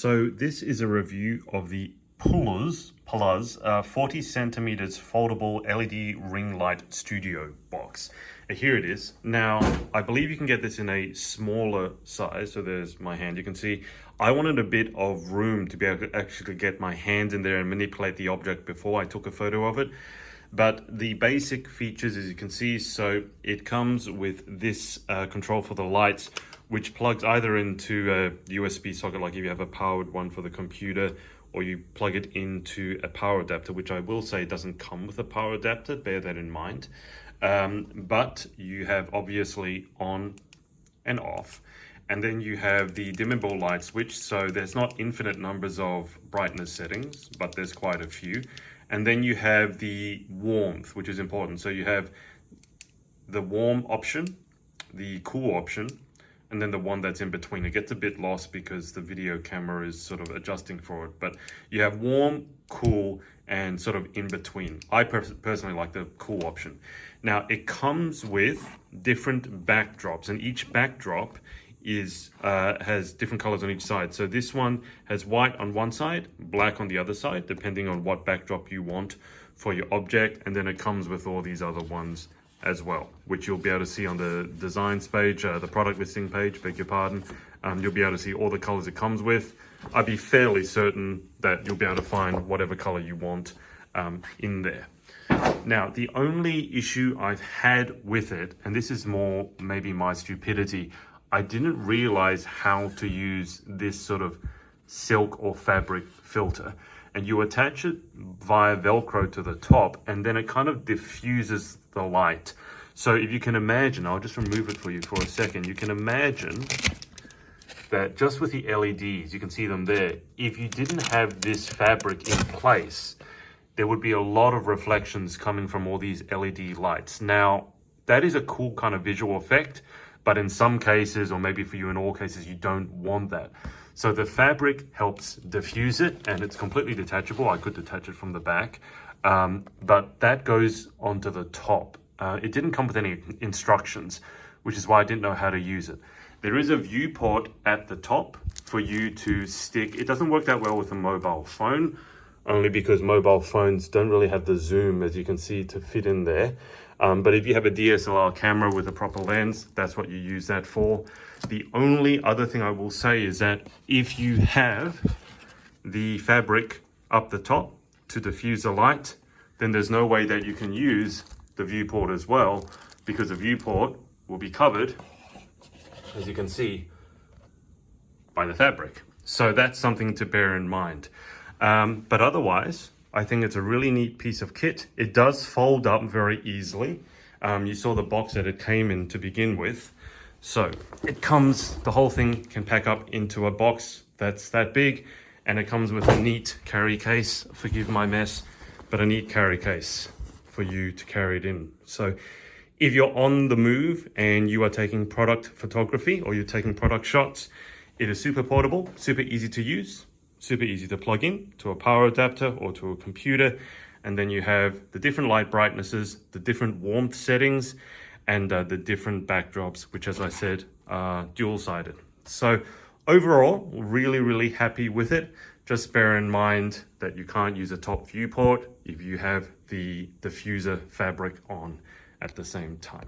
So this is a review of the PULUZ 40 centimeters foldable LED ring light studio box. Here it is. Now, I believe you can get this in a smaller size. So there's my hand. You can see I wanted a bit of room to be able to actually get my hands in there and manipulate the object before I took a photo of it. But the basic features, as you can see, so it comes with this control for the lights, which plugs either into a USB socket, like if you have a powered one for the computer, or you plug it into a power adapter, which I will say doesn't come with a power adapter, bear that in mind. But you have obviously on and off. And then you have the dimmable light switch. So there's not infinite numbers of brightness settings, but there's quite a few. And then you have the warmth, which is important. So you have the warm option, the cool option, and then the one that's in between. It gets a bit lost because the video camera is sort of adjusting for it, but you have warm, cool, and sort of in between. I personally like the cool option. Now, it comes with different backdrops, and each backdrop has different colors on each side. So this one has white on one side, black on the other side, depending on what backdrop you want for your object. And then it comes with all these other ones as well, which you'll be able to see on the designs page, the product listing page, beg your pardon. You'll be able to see all the colors it comes with. I'd be fairly certain that you'll be able to find whatever color you want in there. Now, the only issue I've had with it, and this is more maybe my stupidity, I didn't realize how to use this sort of silk or fabric filter. And you attach it via Velcro to the top, and then it kind of diffuses the light. So if you can imagine, I'll just remove it for you for a second. You can imagine that just with the LEDs, you can see them there. If you didn't have this fabric in place, there would be a lot of reflections coming from all these LED lights. Now, that is a cool kind of visual effect, but in some cases, or maybe for you in all cases, you don't want that. So the fabric helps diffuse it, and it's completely detachable. I could detach it from the back, but that goes onto the top. It didn't come with any instructions, which is why I didn't know how to use it. There is a viewport at the top for you to stick. It doesn't work that well with a mobile phone, only because mobile phones don't really have the zoom, as you can see, to fit in there. But if you have a DSLR camera with a proper lens, that's what you use that for. The only other thing I will say is that if you have the fabric up the top to diffuse the light, then there's no way that you can use the viewport as well, because the viewport will be covered, as you can see, by the fabric. So that's something to bear in mind. But otherwise, I think it's a really neat piece of kit. It does fold up very easily. You saw the box that it came in to begin with. So it comes, the whole thing can pack up into a box that's that big, and it comes with a neat carry case, forgive my mess, but a neat carry case for you to carry it in. So if you're on the move and you are taking product photography or you're taking product shots, it is super portable, super easy to use, super easy to plug in to a power adapter or to a computer. And then you have the different light brightnesses, the different warmth settings, and the different backdrops, which, as I said, are dual-sided. So overall, really, really happy with it. Just bear in mind that you can't use a top viewport if you have the diffuser fabric on at the same time.